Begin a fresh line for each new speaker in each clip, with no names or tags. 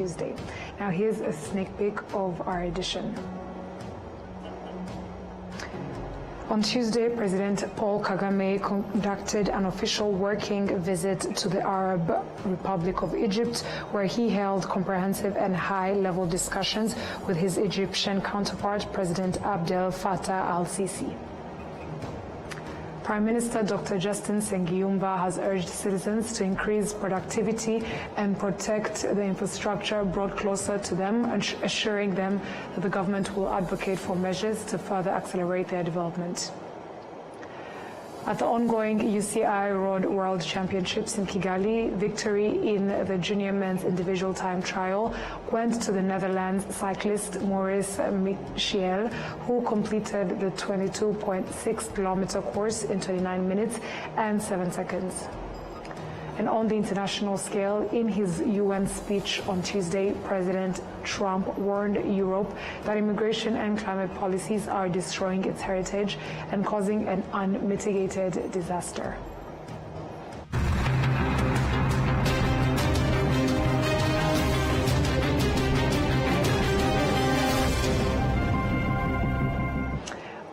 Tuesday. Now here's a sneak peek of our edition. On Tuesday, President Paul Kagame conducted an official working visit to the Arab Republic of Egypt, where he held comprehensive and high-level discussions with his Egyptian counterpart, President Abdel Fattah al-Sisi. Prime Minister Dr. Justin Sengiyumva has urged citizens to increase productivity and protect the infrastructure brought closer to them, assuring them that the government will advocate for measures to further accelerate their development. At the ongoing UCI Road World Championships in Kigali, victory in the junior men's individual time trial went to the Netherlands cyclist Maurice Michiel, who completed the 22.6-kilometer course in 29 minutes and 7 seconds. And on the international scale, in his UN speech on Tuesday, President Trump warned Europe that immigration and climate policies are destroying its heritage and causing an unmitigated disaster.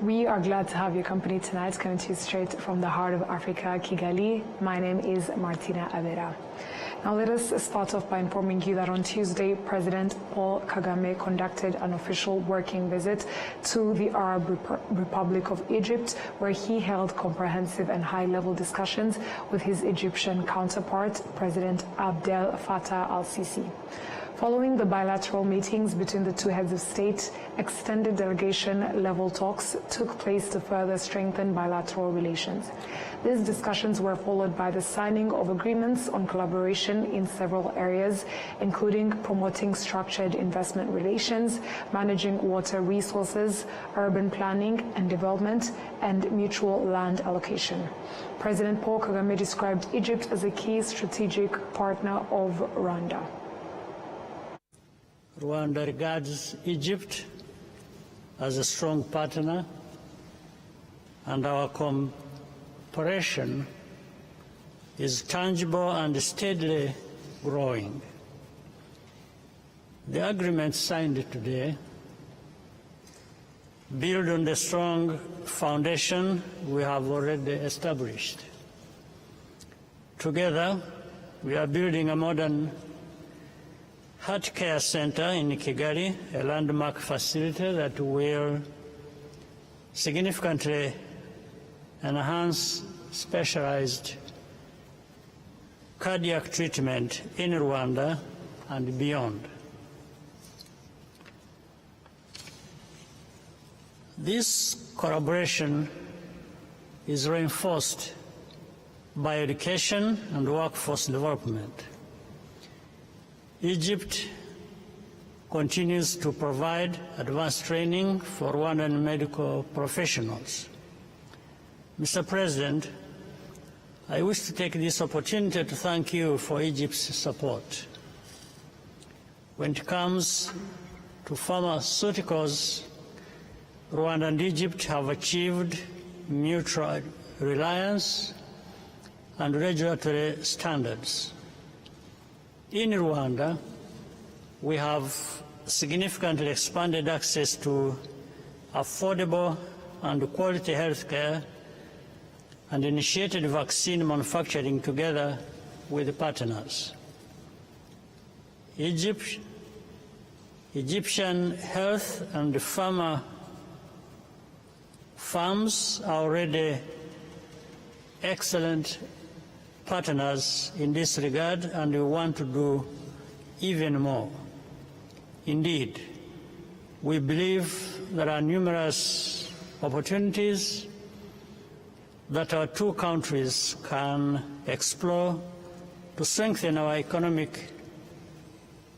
We are glad to have your company tonight, coming to you straight from the heart of Africa, Kigali. My name is Martina Abera. Now let us start off by informing you that on Tuesday, President Paul Kagame conducted an official working visit to the Arab Republic of Egypt, where he held comprehensive and high-level discussions with his Egyptian counterpart, President Abdel Fattah al-Sisi. Following the bilateral meetings between the two heads of state, extended delegation-level talks took place to further strengthen bilateral relations. These discussions were followed by the signing of agreements on collaboration in several areas, including promoting structured investment relations, managing water resources, urban planning and development, and mutual land allocation. President Paul Kagame described Egypt as a key strategic partner of Rwanda.
Rwanda regards Egypt as a strong partner, and our cooperation is tangible and steadily growing. The agreement signed today builds on the strong foundation we have already established. Together, we are building a modern heart care center in Kigali, a landmark facility that will significantly enhance specialized cardiac treatment in Rwanda and beyond. This collaboration is reinforced by education and workforce development. Egypt continues to provide advanced training for Rwandan medical professionals. Mr. President, I wish to take this opportunity to thank you for Egypt's support. When it comes to pharmaceuticals, Rwanda and Egypt have achieved mutual reliance and regulatory standards. In Rwanda, we have significantly expanded access to affordable and quality health care and initiated vaccine manufacturing together with partners. Egyptian health and pharma firms are already excellent partners in this regard, and we want to do even more. Indeed, we believe there are numerous opportunities that our two countries can explore to strengthen our economic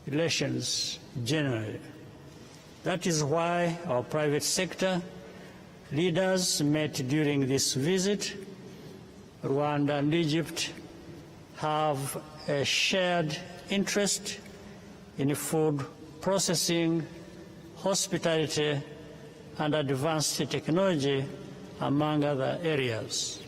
relations generally. That is why our private sector leaders met during this visit. Rwanda and Egypt have a shared interest in food processing, hospitality, and advanced technology, among other areas.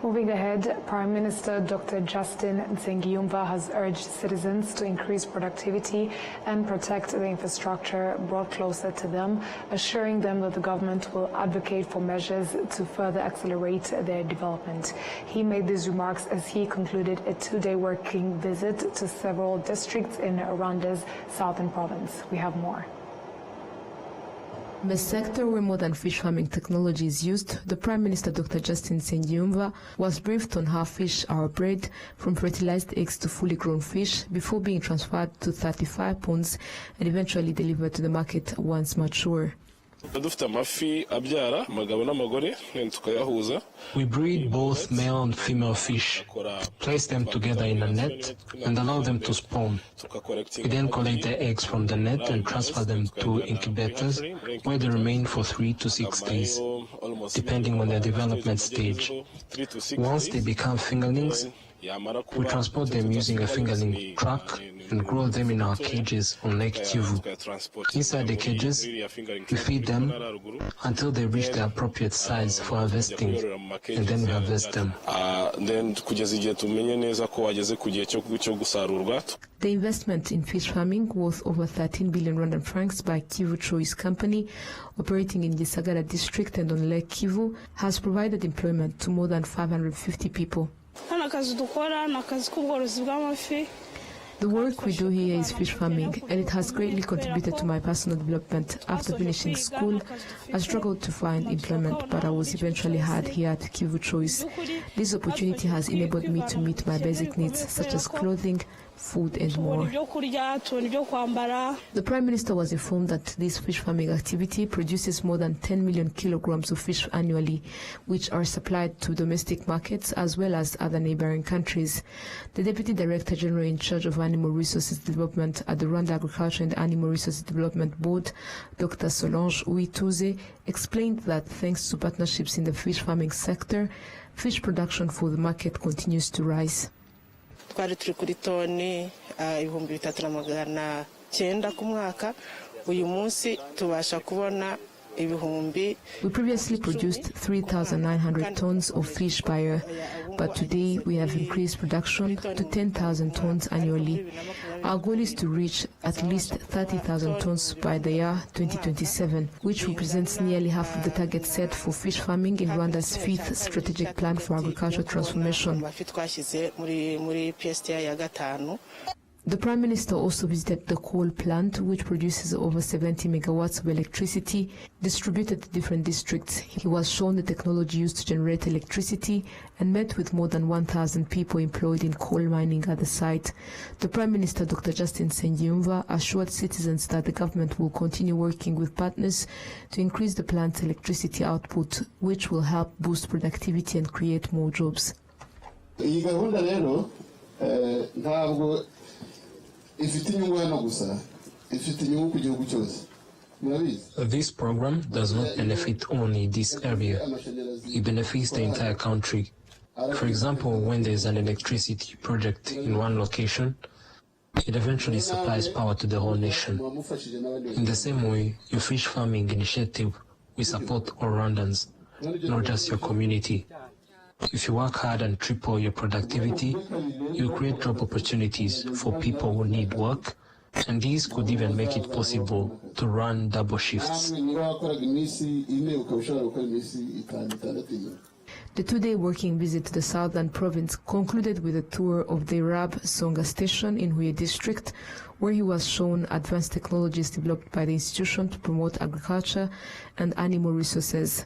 Moving ahead, Prime Minister Dr. Justin Nsengiyumva has urged citizens to increase productivity and protect the infrastructure brought closer to them, assuring them that the government will advocate for measures to further accelerate their development. He made these remarks as he concluded a two-day working visit to several districts in Rwanda's southern province. We have more. The sector where modern fish farming technology is used, the Prime Minister Dr. Justin Nsengiyumva was briefed on how fish are bred from fertilized eggs to fully grown fish before being transferred to 35 ponds and eventually delivered to the market once mature.
We breed both male and female fish, place them together in a net and allow them to spawn. We then collect the eggs from the net and transfer them to incubators where they remain for 3 to 6 days, depending on their development stage. Once they become fingerlings, we transport them using a fingerling truck and grow them in our cages on Lake Kivu. Inside the cages, we feed them until they reach the appropriate size for harvesting, and then we harvest them.
The investment in fish farming, worth over 13 billion Rwandan francs by Kivu Choice Company, operating in Gisagara district and on Lake Kivu, has provided employment to more than 550 people. The work we do here is fish farming, and it has greatly contributed to my personal development. After finishing school, I struggled to find employment, but I was eventually hired here at Kivu Choice. This opportunity has enabled me to meet my basic needs, such as clothing, food and more. The Prime Minister was informed that this fish farming activity produces more than 10 million kilograms of fish annually, which are supplied to domestic markets as well as other neighboring countries. The Deputy Director General in charge of Animal Resources Development at the Rwanda Agriculture and Animal Resources Development Board, Dr. Solange Uituze, explained that thanks to partnerships in the fish farming sector, fish production for the market continues to rise.
Twari turi kuri toni 3,900 ku mwaka. Uyu munsi tubasha kubona ibihumbi.
We previously produced 3,900 tons of fish per year, but today we have increased production to 10,000 tons annually. Our goal is to reach at least 30,000 tons by the year 2027, which represents nearly half of the target set for fish farming in Rwanda's 5th strategic plan for agricultural transformation. The Prime Minister also visited the coal plant, which produces over 70 megawatts of electricity distributed to different districts. He was shown the technology used to generate electricity and met with more than 1,000 people employed in coal mining at the site. The Prime Minister, Dr. Justin Nsengiyumva, assured citizens that the government will continue working with partners to increase the plant's electricity output, which will help boost productivity and create more jobs.
This program does not benefit only this area, it benefits the entire country. For example, when there is an electricity project in one location, it eventually supplies power to the whole nation. In the same way, your fish farming initiative will support all Rwandans, not just your community. If you work hard and triple your productivity, you create job opportunities for people who need work, and these could even make it possible to run double shifts.
The two-day working visit to the southern province concluded with a tour of the Rab Songa station in Huye district, where he was shown advanced technologies developed by the institution to promote agriculture and animal resources.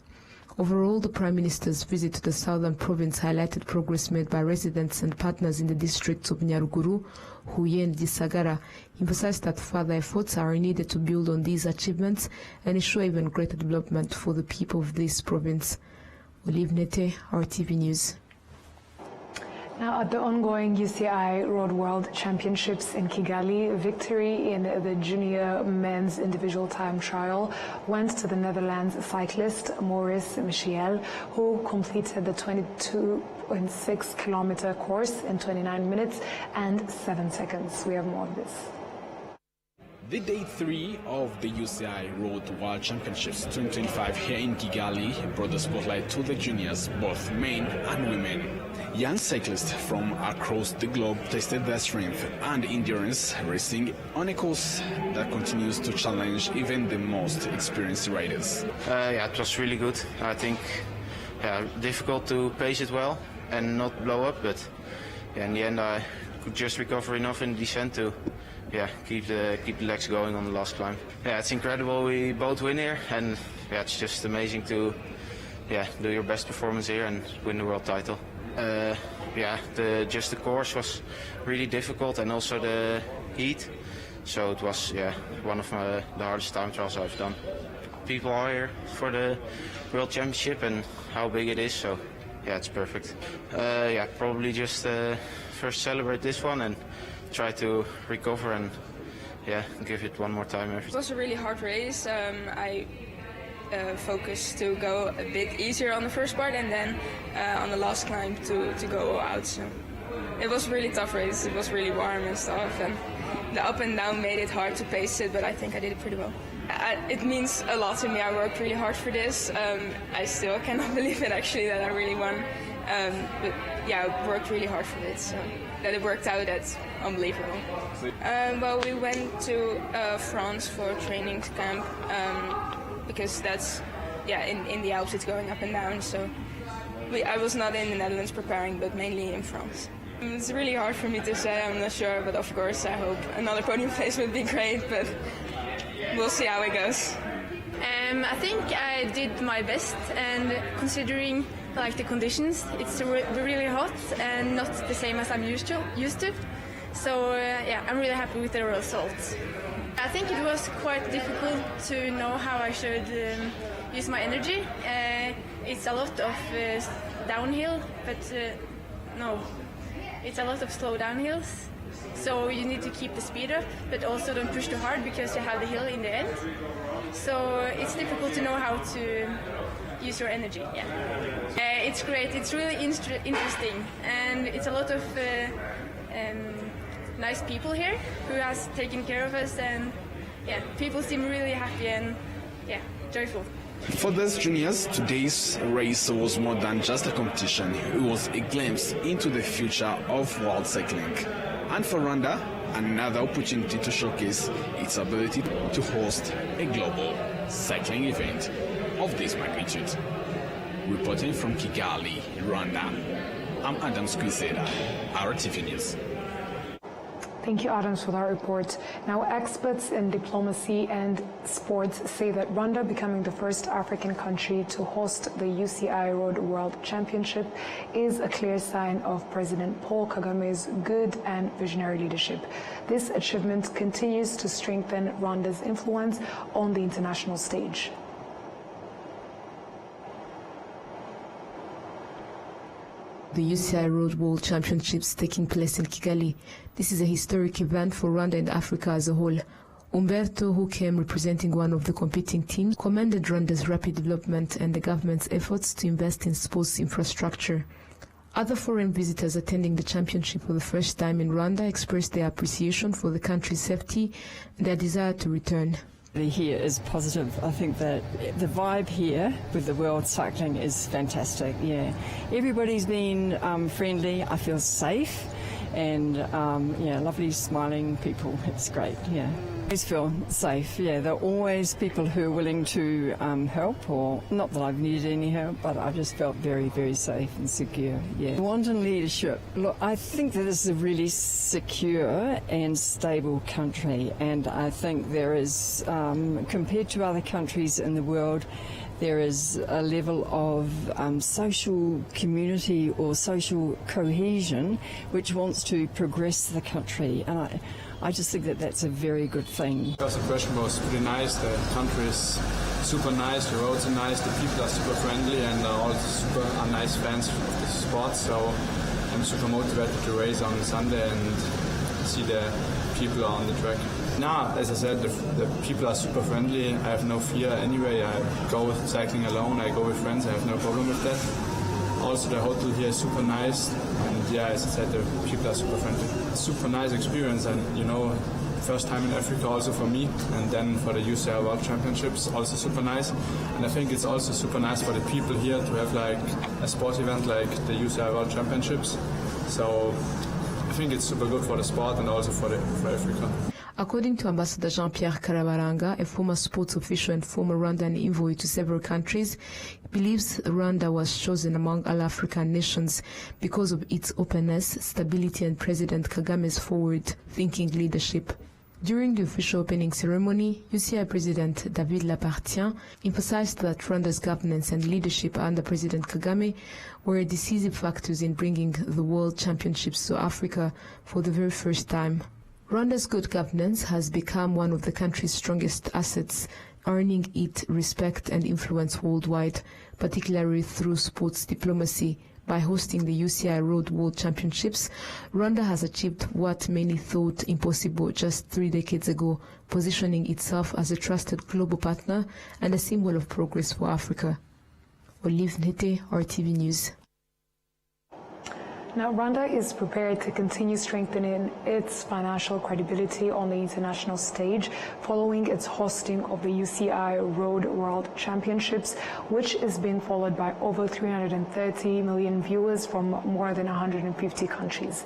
Overall, the Prime Minister's visit to the southern province highlighted progress made by residents and partners in the districts of Nyaruguru, Huye and Gisagara, emphasized that further efforts are needed to build on these achievements and ensure even greater development for the people of this province. Olive Nete, RTV News. Now, at the ongoing UCI Road World Championships in Kigali, victory in the junior men's individual time trial went to the Netherlands cyclist Maurice Michiel, who completed the 22.6-kilometer course in 29 minutes and 7 seconds. We have more of this.
The day 3 of the UCI Road World Championships 2025 here in Kigali brought the spotlight to the juniors, both men and women. Young cyclists from across the globe tested their strength and endurance racing on a course that continues to challenge even the most experienced riders.
Yeah, it was really good. I think difficult to pace it well and not blow up, but in the end I could just recover enough in the descent to keep the legs going on the last climb. Yeah, it's incredible we both win here, and it's just amazing to do your best performance here and win the world title. The course was really difficult, and also the heat, so it was one of the hardest time trials I've done. People are here for the World Championship and how big it is, so it's perfect. Probably just first celebrate this one and try to recover and give it one more time.
It was a really hard race. I focused to go a bit easier on the first part, and then on the last climb to go out. So it was a really tough race. It was really warm and stuff, and the up and down made it hard to pace it, but I think I did it pretty well. It means a lot to me. I worked really hard for this. I still cannot believe it actually that I really won. But I worked really hard for it, so that it worked out, that's unbelievable. Well, we went to France for a training camp because that's, in the Alps it's going up and down, so I was not in the Netherlands preparing, but mainly in France. It's really hard for me to say, I'm not sure, but of course I hope another podium place would be great, but we'll see how it goes.
I think I did my best, and considering the conditions, it's really hot and not the same as I'm used to. So I'm really happy with the results. I think it was quite difficult to know how I should use my energy. It's a lot of downhill, but no, it's a lot of slow downhills. So you need to keep the speed up, but also don't push too hard because you have the hill in the end. So it's difficult to know how to use your energy. It's great. It's really interesting, and it's a lot of nice people here who has taken care of us, and people seem really happy and joyful.
For those juniors, today's race was more than just a competition. It was a glimpse into the future of world cycling. And for Rwanda, another opportunity to showcase its ability to host a global cycling event of this magnitude. Reporting from Kigali, Rwanda, I'm Adam Squizera, RwandaTV News.
Thank you, Adams, for that report. Now, experts in diplomacy and sports say that Rwanda becoming the first African country to host the UCI Road World Championship is a clear sign of President Paul Kagame's good and visionary leadership. This achievement continues to strengthen Rwanda's influence on the international stage.
The UCI Road World Championships taking place in Kigali. This is a historic event for Rwanda and Africa as a whole. Umberto, who came representing one of the competing teams, commended Rwanda's rapid development and the government's efforts to invest in sports infrastructure. Other foreign visitors attending the championship for the first time in Rwanda expressed their appreciation for the country's safety and their desire to return.
Here is positive. I think that the vibe here with the World Cycling is fantastic. Everybody's been friendly. I feel safe, and lovely smiling people. It's great. I always feel safe. There are always people who are willing to help, or not that I've needed any help, but I've just felt very, very safe and secure. Rwandan leadership. Look, I think that this is a really secure and stable country, and I think there is, compared to other countries in the world, there is a level of social community or social cohesion which wants to progress the country, and I just think that that's a very good thing.
The first impression was pretty nice. The country is super nice, the roads are nice, the people are super friendly, and all are nice fans of the sport. So I'm super motivated to race on Sunday and see the people on the track. Now, as I said, the people are super friendly. I have no fear anyway. I go cycling alone, I go with friends, I have no problem with that. Also, the hotel here is super nice, and as I said, the people are super friendly. Super nice experience, and first time in Africa also for me, and then for the UCI World Championships, also super nice. And I think it's also super nice for the people here to have like a sport event like the UCI World Championships. So I think it's super good for the sport and also for Africa.
According to Ambassador Jean-Pierre Karabaranga, a former sports official and former Rwandan envoy to several countries, he believes Rwanda was chosen among all African nations because of its openness, stability, and President Kagame's forward-thinking leadership. During the official opening ceremony, UCI President David Lapartien emphasized that Rwanda's governance and leadership under President Kagame were decisive factors in bringing the World Championships to Africa for the very first time. Rwanda's good governance has become one of the country's strongest assets, earning it respect and influence worldwide, particularly through sports diplomacy. By hosting the UCI Road World Championships, Rwanda has achieved what many thought impossible just 3 decades ago, positioning itself as a trusted global partner and a symbol of progress for Africa. Olive Ntete, RTV News.
Now, Rwanda is prepared to continue strengthening its financial credibility on the international stage following its hosting of the UCI Road World Championships, which is being followed by over 330 million viewers from more than 150 countries.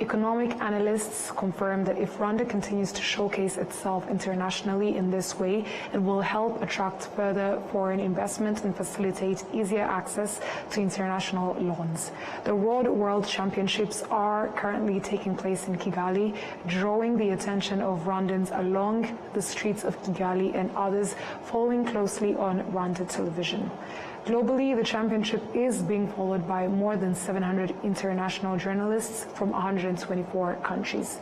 Economic analysts confirm that if Rwanda continues to showcase itself internationally in this way, it will help attract further foreign investment and facilitate easier access to international loans. The Road World Championships are currently taking place in Kigali, drawing the attention of Rwandans along the streets of Kigali and others following closely on Rwanda television. Globally, the championship is being followed by more than 700 international journalists from 124 countries.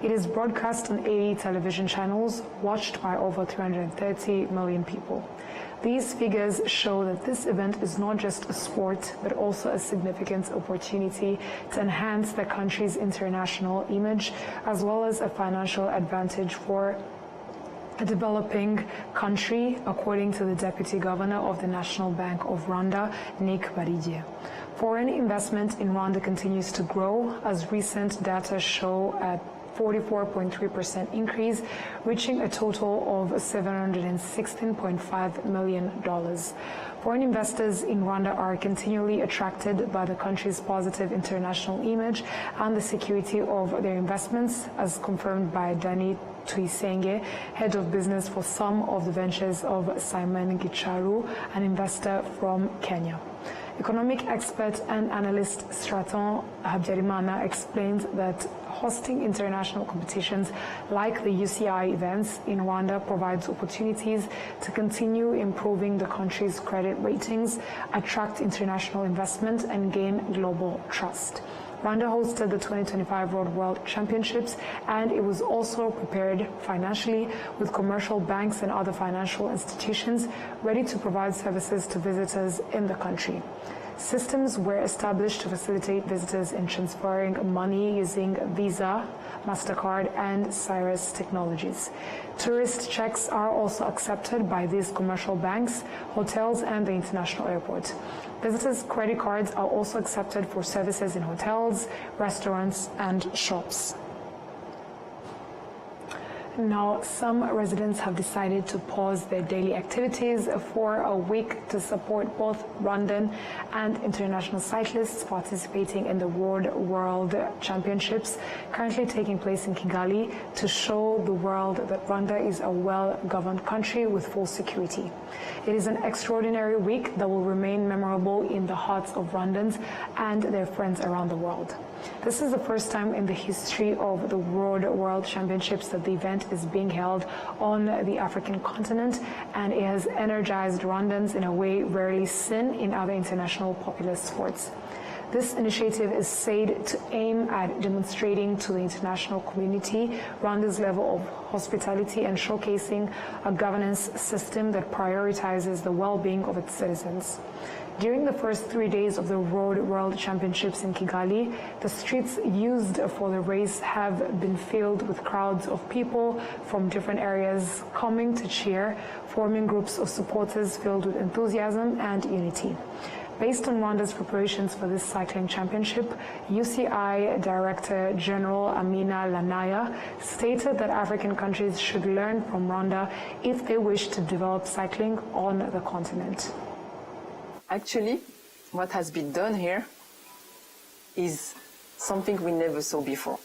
It is broadcast on 80 television channels, watched by over 330 million people. These figures show that this event is not just a sport, but also a significant opportunity to enhance the country's international image, as well as a financial advantage for a developing country, according to the Deputy Governor of the National Bank of Rwanda, Nick Barigye. Foreign investment in Rwanda continues to grow, as recent data show a 44.3% increase, reaching a total of $716.5 million. Foreign investors in Rwanda are continually attracted by the country's positive international image and the security of their investments, as confirmed by Danny Tuyisenge, head of business for some of the ventures of Simon Gicharu, an investor from Kenya. Economic expert and analyst Straton Habyarimana explained that hosting international competitions like the UCI events in Rwanda provides opportunities to continue improving the country's credit ratings, attract international investment, and gain global trust. Rwanda hosted the 2025 Road World Championships, and it was also prepared financially with commercial banks and other financial institutions ready to provide services to visitors in the country. Systems were established to facilitate visitors in transferring money using Visa, MasterCard, and Cyrus technologies. Tourist checks are also accepted by these commercial banks, hotels, and the international airport. Visitors' credit cards are also accepted for services in hotels, restaurants, and shops. Now, some residents have decided to pause their daily activities for a week to support both Rwandan and international cyclists participating in the Road World Championships currently taking place in Kigali, to show the world that Rwanda is a well-governed country with full security. It is an extraordinary week that will remain memorable in the hearts of Rwandans and their friends around the world. This is the first time in the history of the Road World Championships that the event is being held on the African continent, and it has energized Rwandans in a way rarely seen in other international popular sports. This initiative is said to aim at demonstrating to the international community Rwanda's level of hospitality and showcasing a governance system that prioritizes the well-being of its citizens. During the first 3 days of the Road World Championships in Kigali, the streets used for the race have been filled with crowds of people from different areas coming to cheer, forming groups of supporters filled with enthusiasm and unity. Based on Rwanda's preparations for this cycling championship, UCI Director General Amina Lanaya stated that African countries should learn from Rwanda if they wish to develop cycling on the continent.
Actually, what has been done here is something we never saw before.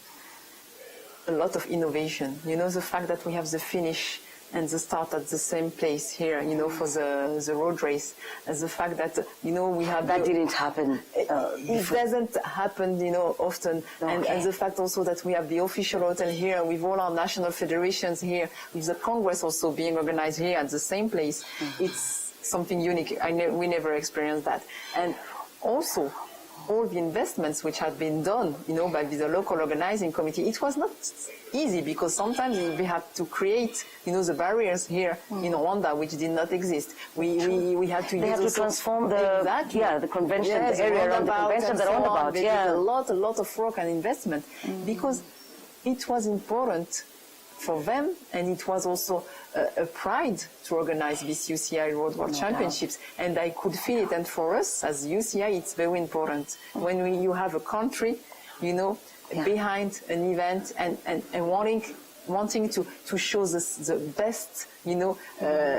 A lot of innovation. You know, the fact that we have the finish and the start at the same place here, you know, for the road race. And the fact that, you know, we have...
That didn't happen.
It doesn't happen, you know, often. Okay. And the fact also that we have the official hotel here with all our national federations here, with the Congress also being organized here at the same place. Mm-hmm. It's something unique. We never experienced that. And also, all the investments which had been done, you know, by the local organizing committee, it was not easy because sometimes we had to create, you know, the barriers here in Rwanda which did not exist. We had to
transform the the convention,
yes,
the area around the convention, the roundabout.
They did a lot of work and investment because it was important for them, and it was also a pride to organize this UCI Road World Championships, and I could feel it. And for us as UCI, it's very important when you have a country, you know, behind an event and wanting to show the best, you know,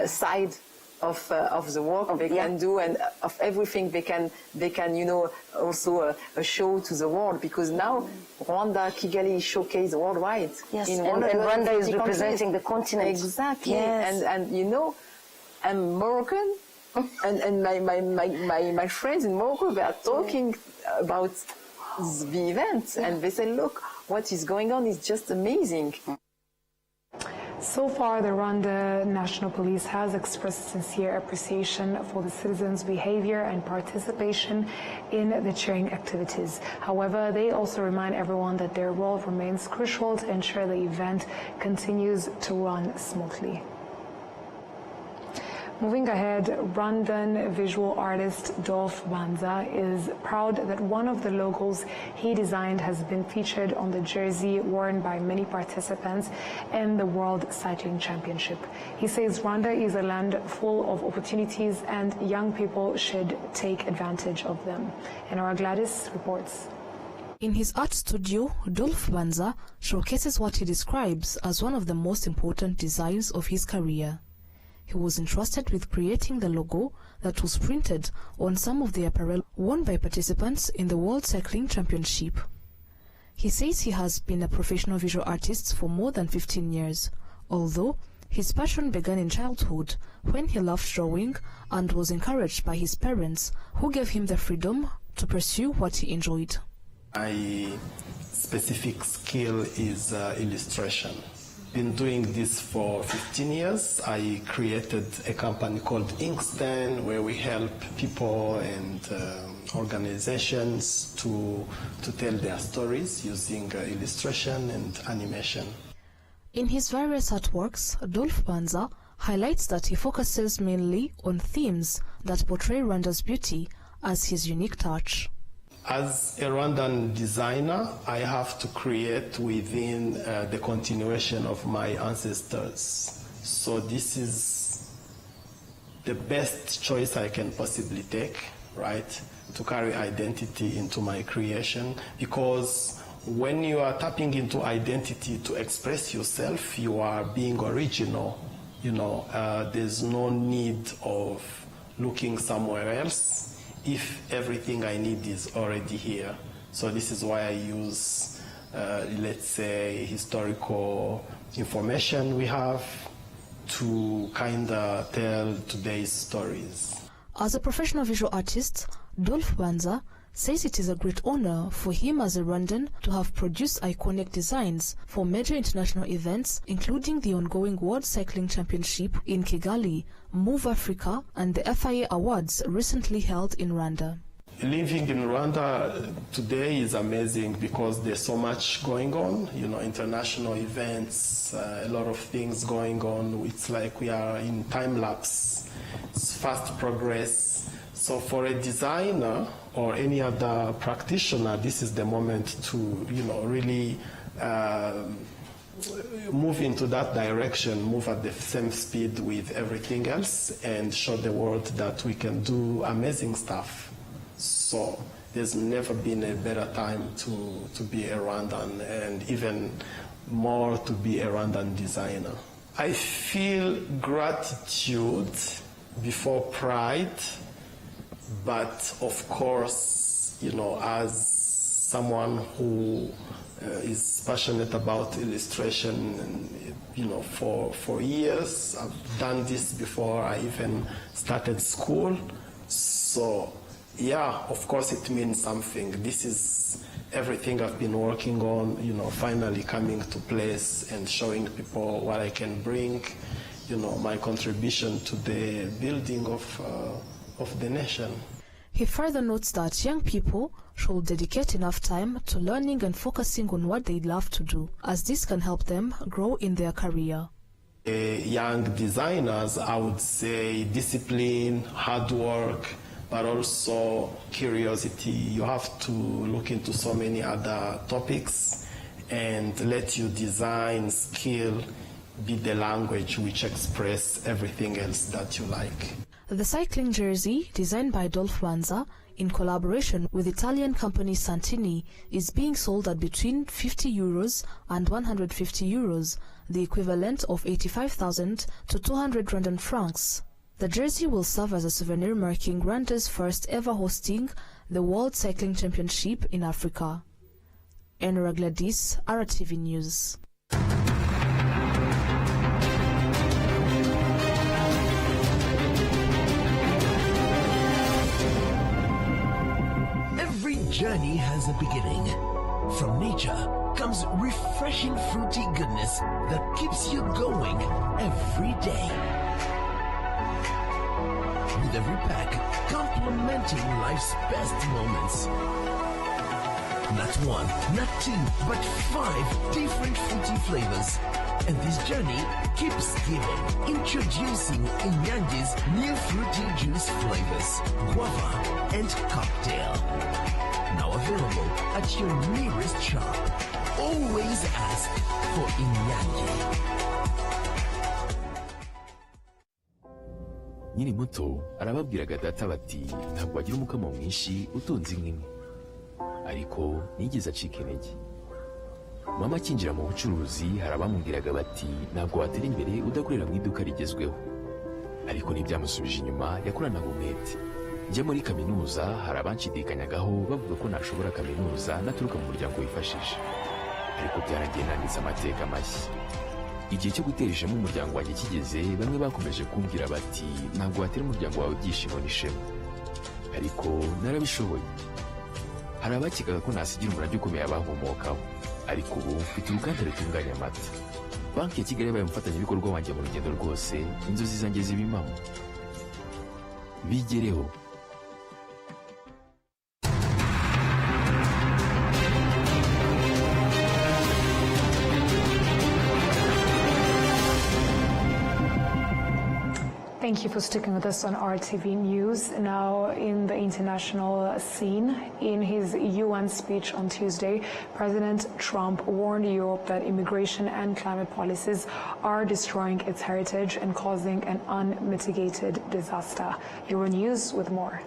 side of the work they can do and of everything they can you know, also show to the world, because now Rwanda, Kigali is showcased worldwide.
Yes, and Rwanda is representing the continent.
Exactly,
yes.
And you know, I'm Moroccan, and my friends in Morocco, they are talking about the event, and they say, look, what is going on is just amazing.
So far, the Rwanda National Police has expressed sincere appreciation for the citizens' behavior and participation in the cheering activities. However, they also remind everyone that their role remains crucial to ensure the event continues to run smoothly. Moving ahead, Rwandan visual artist Dolph Banza is proud that one of the logos he designed has been featured on the jersey worn by many participants in the World Cycling Championship. He says Rwanda is a land full of opportunities and young people should take advantage of them. And our Gladys reports.
In his art studio, Dolph Banza showcases what he describes as one of the most important designs of his career. He was entrusted with creating the logo that was printed on some of the apparel worn by participants in the World Cycling Championship. He says he has been a professional visual artist for more than 15 years, although his passion began in childhood when he loved drawing and was encouraged by his parents, who gave him the freedom to pursue what he enjoyed.
My specific skill is illustration. Been doing this for 15 years. I created a company called Inkstan, where we help people and organizations to tell their stories using illustration and animation.
In his various artworks, Dolph Banza highlights that he focuses mainly on themes that portray Rwanda's beauty as his unique touch.
As a Rwandan designer, I have to create within the continuation of my ancestors. So this is the best choice I can possibly take, right, to carry identity into my creation, because when you are tapping into identity to express yourself, you are being original. You know, there's no need of looking somewhere else if everything I need is already here. So this is why I use, let's say, historical information we have to kind of tell today's stories.
As a professional visual artist, Dolph Banza says it is a great honor for him as a Rwandan to have produced iconic designs for major international events, including the ongoing World Cycling Championship in Kigali, Move Africa, and the FIA Awards recently held in Rwanda.
Living in Rwanda today is amazing because there's so much going on, you know, international events, a lot of things going on. It's like we are in time lapse. It's fast progress. So for a designer or any other practitioner, this is the moment to, you know, really move into that direction, move at the same speed with everything else, and show the world that we can do amazing stuff. So there's never been a better time to be a Rwandan, and even more to be a Rwandan designer. I feel gratitude before pride, but of course, you know, as someone who is passionate about illustration, and, you know, for years, I've done this before I even started school. So, yeah, of course it means something. This is everything I've been working on, you know, finally coming to place and showing people what I can bring, you know, my contribution to the building of the nation.
He further notes that young people should dedicate enough time to learning and focusing on what they love to do, as this can help them grow in their career.
Young designers, I would say discipline, hard work, but also curiosity. You have to look into so many other topics and let your design skill be the language which express everything else that you like.
The cycling jersey, designed by Rwanda in collaboration with Italian company Santini, is being sold at between €50 and €150, the equivalent of 85,000 to 200 Rwandan francs. The jersey will serve as a souvenir marking Rwanda's first ever hosting the World Cycling Championship in Africa. Enora Gladys, RwandaTV News.
Every journey has a beginning. From nature comes refreshing fruity goodness that keeps you going every day. With every pack complementing life's best moments. Not one, not two, but 5 different fruity flavors. And this journey keeps giving. Introducing Inyange's new fruity juice flavors, guava and cocktail. Now available at your nearest shop. Always ask for Inyange.
Nyiri muto arababwiraga data bati ntabwo wagira umukamo mwinshi utunze inka imwe, ariko nigeze acika intege. Mama akinjira mu bucuruzi hari abamubwiraga bati ntabwo watera imbere udakorera mu iduka rigezweho, ariko ntibyamusubije inyuma, yakoranaga umwete. Njya muri kaminuza hari abanshidikanyagaho bavuga ko nashobora kaminuza naturuka mu muryango wifashije, ariko byaragiye nanditse amateka mashya. Igihe cyo gutera ishema umuryango wanjye kigeze, bamwe bakomeje kumbwira bati ntabwo watera umuryango wawe ibyishimo n'ishema, ariko narabishoboye. Hari abakekaga ko nasigira umurage ukomeye abankomokaho, ariko ubu mfite uruganda rutunganya amata. Banki ya Kigali yabaye umufatanyabikorwa wanjye mu rugendo rwose, inzozi zanjye ziba impamo. Bigereho.
Thank you for sticking with us on RwandaTV News. Now, in the international scene, in his UN speech on Tuesday, President Trump warned Europe that immigration and climate policies are destroying its heritage and causing an unmitigated disaster. Euronews with more.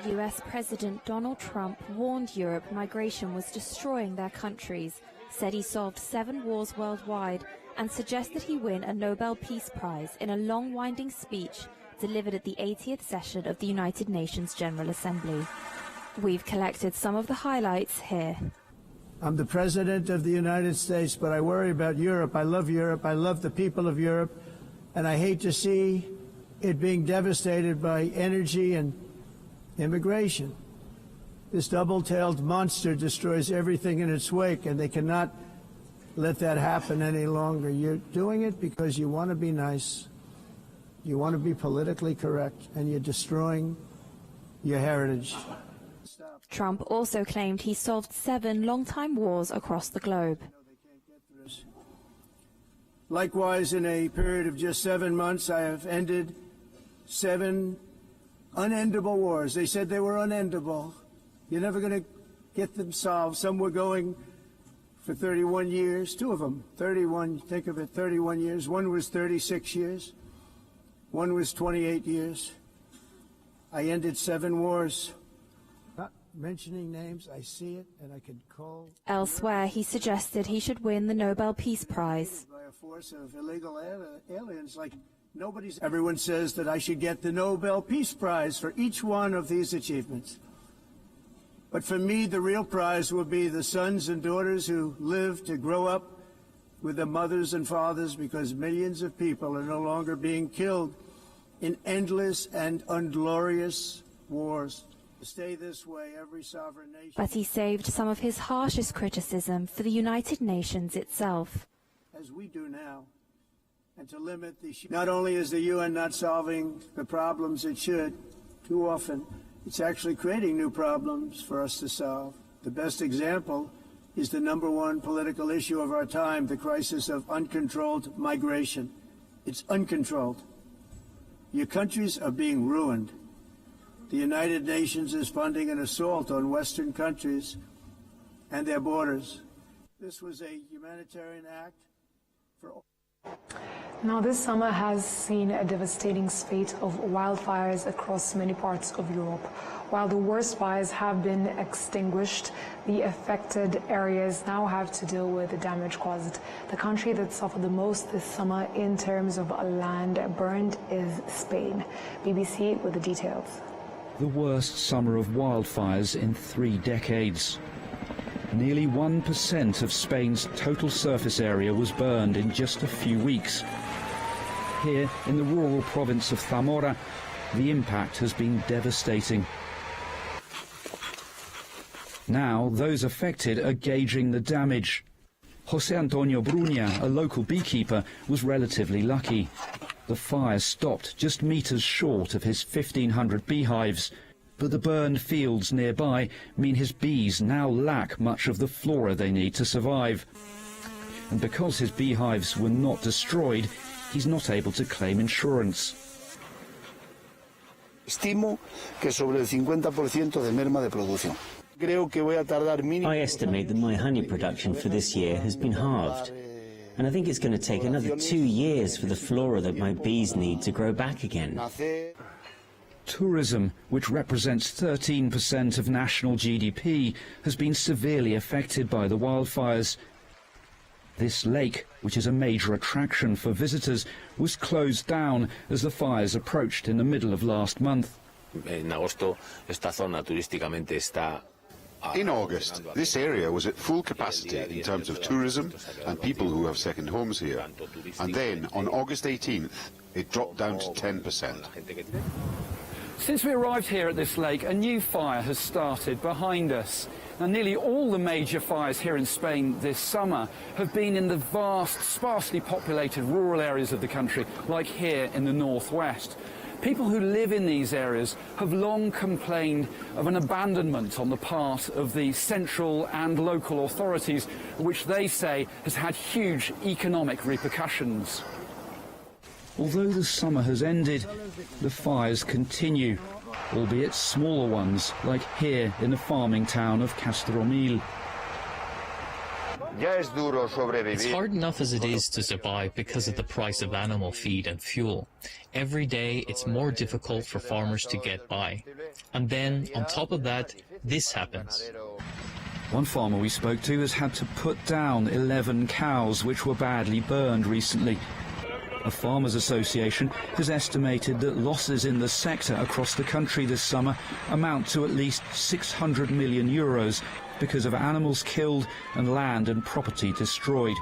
US President Donald Trump warned Europe migration was destroying their countries, said he solved 7 wars worldwide, and suggested he win a Nobel Peace Prize in a long, winding speech delivered at the 80th session of the United Nations General Assembly. We've collected some of the highlights here.
I'm the President of the United States, but I worry about Europe. I love Europe. I love the people of Europe, and I hate to see it being devastated by energy and immigration. This double-tailed monster destroys everything in its wake, and they cannot let that happen any longer. You're doing it because you want to be nice, you want to be politically correct, and you're destroying your heritage.
Trump also claimed he solved 7 long-time wars across the globe.
Likewise, in a period of just 7 months, I have ended 7 unendable wars. They said they were unendable. You're never going to get them solved. Some were going for 31 years, 2 of them, 31, think of it, 31 years. One was 36 years. One was 28 years. I ended 7 wars. mentioning names. I see it, and I can call.
Elsewhere, he suggested he should win the Nobel Peace Prize.
By a force of illegal aliens, like nobody's. Everyone says that I should get the Nobel Peace Prize for each one of these achievements. But for me, the real prize will be the sons and daughters who live to grow up with their mothers and fathers, because millions of people are no longer being killed in endless and unglorious wars. To stay this way, every sovereign nation.
But he saved some of his harshest criticism for the United Nations itself.
As we do now, and to limit the. Not only is the UN not solving the problems it should, too often, it's actually creating new problems for us to solve. The best example is the #1 political issue of our time, the crisis of uncontrolled migration. It's uncontrolled. Your countries are being ruined. The United Nations is funding an assault on Western countries and their borders. This was a humanitarian act for all.
Now, this summer has seen a devastating spate of wildfires across many parts of Europe. While the worst fires have been extinguished, the affected areas now have to deal with the damage caused. The country that suffered the most this summer in terms of land burned is Spain. BBC with the details.
The worst summer of wildfires in 3 decades. Nearly 1% of Spain's total surface area was burned in just a few weeks. Here, in the rural province of Zamora, the impact has been devastating. Now, those affected are gauging the damage. José Antonio Bruña, a local beekeeper, was relatively lucky. The fire stopped just meters short of his 1,500 beehives, but the burned fields nearby mean his bees now lack much of the flora they need to survive. And because his beehives were not destroyed, he's not able to claim insurance.
Estimo que sobre el 50% de merma de producción. I estimate that my honey production for this year has been halved. And I think it's going to take another 2 years for the flora that my bees need to grow back again.
Tourism, which represents 13% of national GDP, has been severely affected by the wildfires. This lake, which is a major attraction for visitors, was closed down as the fires approached in the middle of last month.
En agosto, esta zona turísticamente está.
In August, this area was at full capacity in terms of tourism and people who have second homes here. And then, on August 18th, it dropped down to 10%.
Since we arrived here at this lake, a new fire has started behind us. Now, nearly all the major fires here in Spain this summer have been in the vast, sparsely populated rural areas of the country, like here in the northwest. People who live in these areas have long complained of an abandonment on the part of the central and local authorities, which they say has had huge economic repercussions.
Although the summer has ended, the fires continue, albeit smaller ones, like here in the farming town of Castromil.
It's hard enough as it is to survive because of the price of animal feed and fuel. Every day it's more difficult for farmers to get by. And then, on top of that, this happens.
One farmer we spoke to has had to put down 11 cows which were badly burned recently. A farmers' association has estimated that losses in the sector across the country this summer amount to at least 600 million euros because of animals killed and land and property destroyed.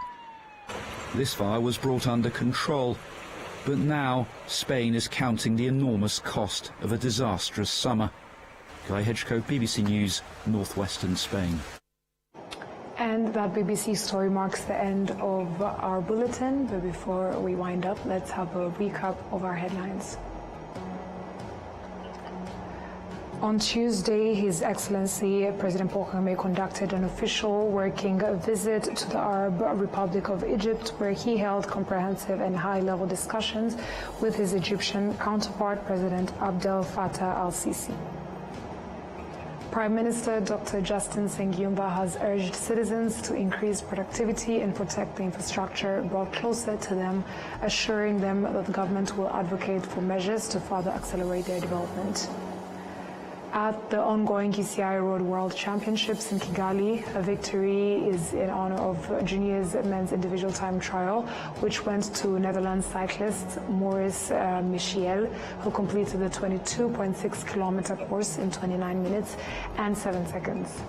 This fire was brought under control, but now Spain is counting the enormous cost of a disastrous summer. Guy Hedgecoe, BBC News, northwestern Spain.
And that BBC story marks the end of our bulletin. But before we wind up, let's have a recap of our headlines. On Tuesday, His Excellency President Paul Kagame conducted an official working visit to the Arab Republic of Egypt, where he held comprehensive and high-level discussions with his Egyptian counterpart, President Abdel Fattah al-Sisi. Prime Minister Dr. Justin Sengiumba has urged citizens to increase productivity and protect the infrastructure brought closer to them, assuring them that the government will advocate for measures to further accelerate their development. At the ongoing UCI Road World Championships in Kigali, a victory is in honor of Junior's men's individual time trial, which went to Netherlands cyclist Maurice Michiel, who completed the 22.6-kilometer course in 29 minutes and 7 seconds.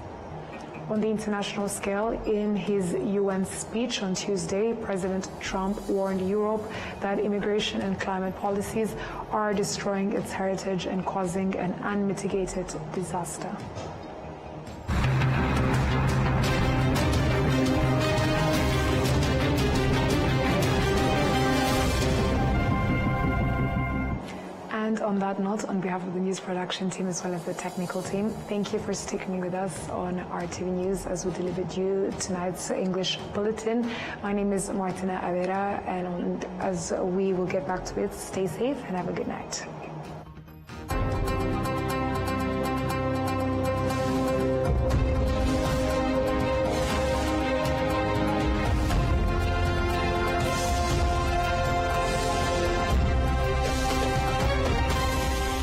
On the international scale, in his UN speech on Tuesday, President Trump warned Europe that immigration and climate policies are destroying its heritage and causing an unmitigated disaster. And on that note, on behalf of the news production team as well as the technical team, thank you for sticking with us on RTV News as we delivered you tonight's English Bulletin. My name is Martina Avera, and as we will get back to it, stay safe and have a good night.